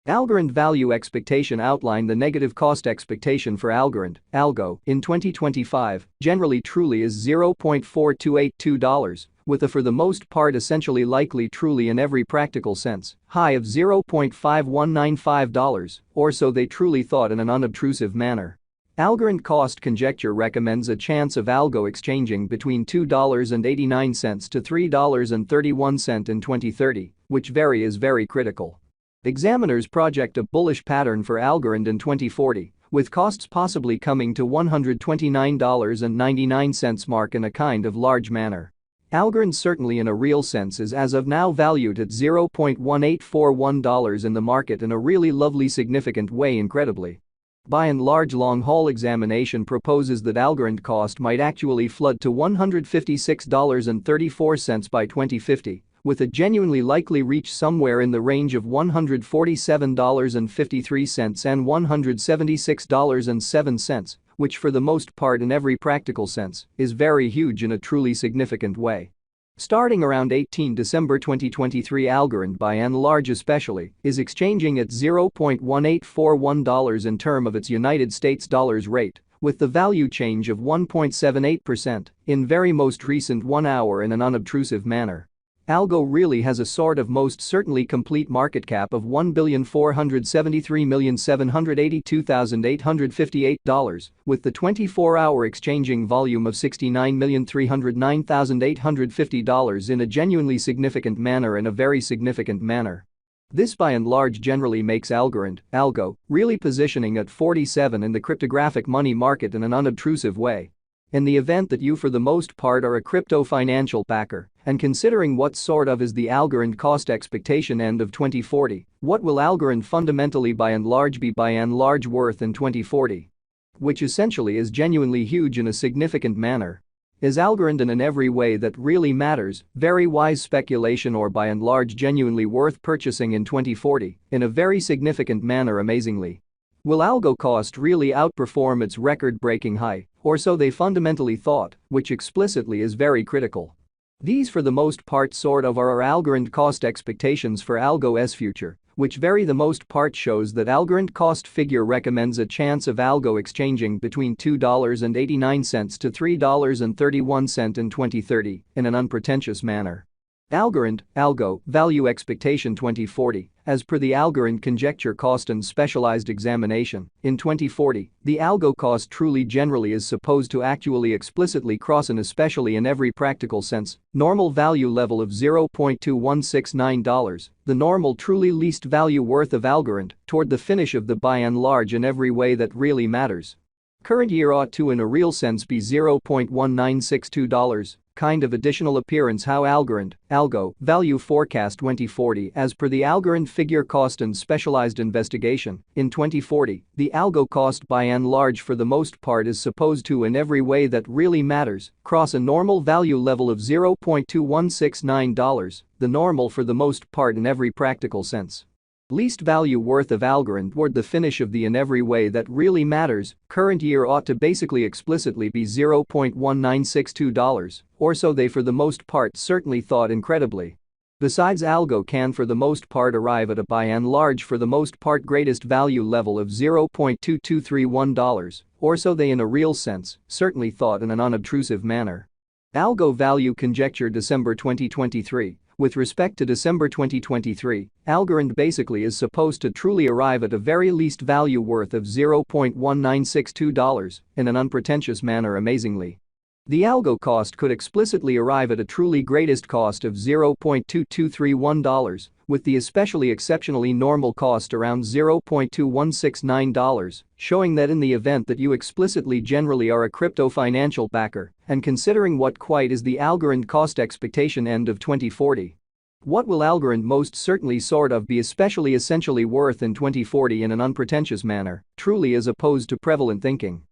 Algorand value expectation outline the negative cost expectation for Algorand, Algo, in 2025 generally truly is $0.4282, with a for the most part essentially likely truly in every practical sense high of $0.5195, or so they truly thought in an unobtrusive manner. Algorand cost conjecture recommends a chance of Algo exchanging between $2.89 to $3.31 in 2030, which is very critical. Examiners project a bullish pattern for Algorand in 2040, with costs possibly coming to $129.99 mark in a kind of large manner. Algorand certainly in a real sense is as of now valued at $0.1841 in the market in a really lovely significant way incredibly. By and large long-haul examination proposes that Algorand cost might actually flood to $156.34 by 2050, with a genuinely likely reach somewhere in the range of $147.53 and $176.07, which for the most part in every practical sense is very huge in a truly significant way. Starting around 18 December 2023 Algorand by and large especially is exchanging at $0.1841 in term of its United States dollars rate, with the value change of 1.78% in very most recent 1 hour in an unobtrusive manner. Algo really has a sort of most certainly complete market cap of $1,473,782,858, with the 24-hour exchanging volume of $69,309,850 in a genuinely significant manner and a very significant manner. This by and large generally makes Algorand, Algo, really positioning at 47 in the cryptographic money market in an unobtrusive way. In the event that you for the most part are a crypto financial backer, and considering what sort of is the Algorand cost expectation end of 2040, what will Algorand fundamentally by and large be by and large worth in 2040? Which essentially is genuinely huge in a significant manner. Is Algorand in every way that really matters, very wise speculation or by and large genuinely worth purchasing in 2040, in a very significant manner amazingly? Will Algo cost really outperform its record-breaking high, or so they fundamentally thought, which explicitly is very critical. These for the most part sort of are our Algorand cost expectations for Algo's future, which the most part shows that Algorand cost figure recommends a chance of Algo exchanging between $2.89 to $3.31 in 2030 in an unpretentious manner. Algorand, Algo, value expectation 2040, as per the Algorand conjecture cost and specialized examination, in 2040, the Algo cost truly generally is supposed to actually explicitly cross and especially in every practical sense, normal value level of $0.2169, the normal truly least value worth of Algorand, toward the finish of the by and large in every way that really matters. Current year ought to in a real sense be $0.1962. Kind of additional appearance how Algorand, Algo, value forecast 2040 as per the Algorand figure cost and specialized investigation, in 2040, the Algo cost by and large for the most part is supposed to in every way that really matters, cross a normal value level of $0.2169, the normal for the most part in every practical sense. Least value worth of Algorand toward the finish of the in every way that really matters, current year ought to basically explicitly be $0.1962, or so they for the most part certainly thought incredibly. Besides Algo can for the most part arrive at a by and large for the most part greatest value level of $0.2231, or so they in a real sense certainly thought in an unobtrusive manner. Algo value conjecture December 2023. With respect to December 2023, Algorand basically is supposed to truly arrive at a very least value worth of $0.1962 in an unpretentious manner amazingly. The Algo cost could explicitly arrive at a truly greatest cost of $0.2231, with the especially exceptionally normal cost around $0.2169, showing that in the event that you explicitly generally are a crypto financial backer, and considering what quite is the Algorand cost expectation end of 2040. What will Algorand most certainly sort of be especially essentially worth in 2040 in an unpretentious manner, truly as opposed to prevalent thinking?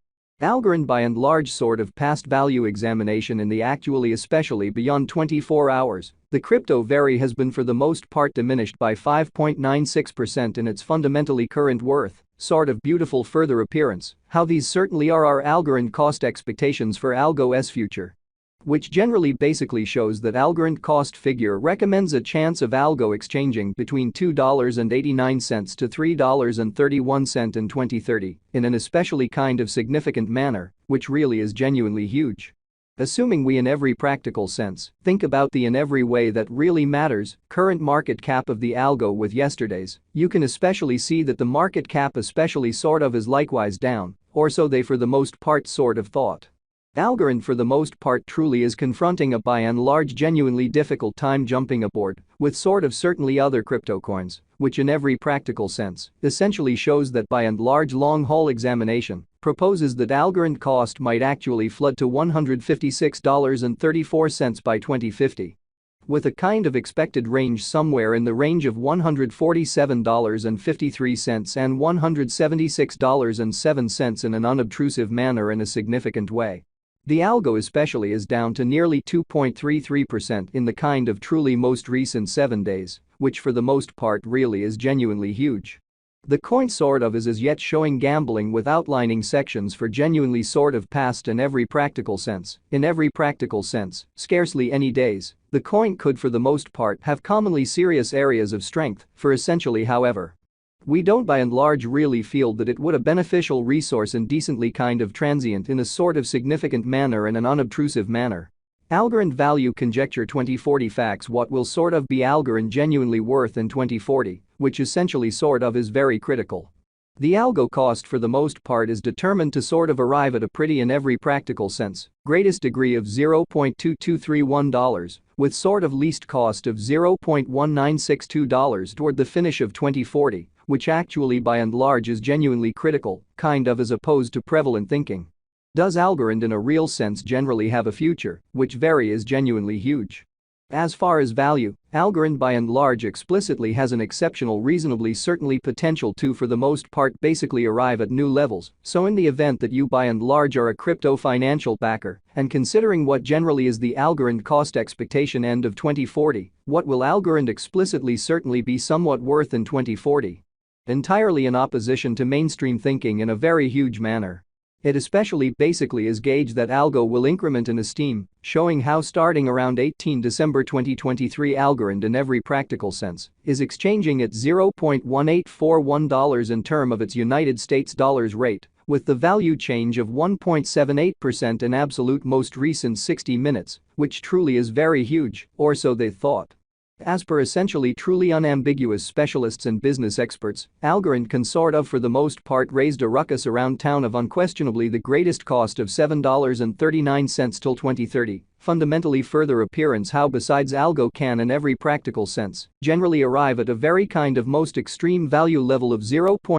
Algorand by and large sort of past value examination in the actually especially beyond 24 hours, the crypto has been for the most part diminished by 5.96% in its fundamentally current worth, sort of beautiful further appearance, how these certainly are our Algorand cost expectations for Algo's future. which generally basically shows that Algorand cost figure recommends a chance of Algo exchanging between $2.89 to $3.31 in 2030 in an especially kind of significant manner, which really is genuinely huge. Assuming we in every practical sense think about the in every way that really matters current market cap of the Algo with yesterday's, you can especially see that the market cap especially sort of is likewise down, or so they for the most part sort of thought. Algorand for the most part truly is confronting a by and large genuinely difficult time jumping aboard with sort of certainly other crypto coins, which in every practical sense essentially shows that by and large long-haul examination proposes that Algorand cost might actually flood to $156.34 by 2050. With a kind of expected range somewhere in the range of $147.53 and $176.07 in an unobtrusive manner in a significant way. The Algo especially is down to nearly 2.33% in the kind of truly most recent 7 days, which for the most part really is genuinely huge. The coin sort of is as yet showing gambling with outlining sections for genuinely sort of past in every practical sense. In every practical sense, scarcely any days, the coin could for the most part have commonly serious areas of strength for essentially however. We don't by and large really feel that it would a beneficial resource and decently kind of transient in a sort of significant manner and an unobtrusive manner. Algorand value conjecture 2040 facts what will sort of be Algorand genuinely worth in 2040, which essentially sort of is very critical. The Algo cost for the most part is determined to sort of arrive at a pretty in every practical sense greatest degree of $0.2231 with sort of least cost of $0.1962 toward the finish of 2040, which actually by and large is genuinely critical, kind of as opposed to prevalent thinking. Does Algorand in a real sense generally have a future, which very is genuinely huge? As far as value, Algorand by and large explicitly has an exceptional reasonably certainly potential to for the most part basically arrive at new levels, so in the event that you by and large are a crypto financial backer and considering what generally is the Algorand cost expectation end of 2040, what will Algorand explicitly certainly be somewhat worth in 2040? Entirely in opposition to mainstream thinking in a very huge manner. It especially basically is gauged that Algo will increment in esteem, showing how starting around 18 December 2023 Algorand in every practical sense is exchanging at $0.1841 in term of its United States dollars rate, with the value change of 1.78% in absolute most recent 60 minutes, which truly is very huge, or so they thought. As per essentially truly unambiguous specialists and business experts, Algorand can sort of for the most part raised a ruckus around town of unquestionably the greatest cost of $7.39 till 2030, fundamentally further appearance how besides Algo can in every practical sense generally arrive at a very kind of most extreme value level of 0.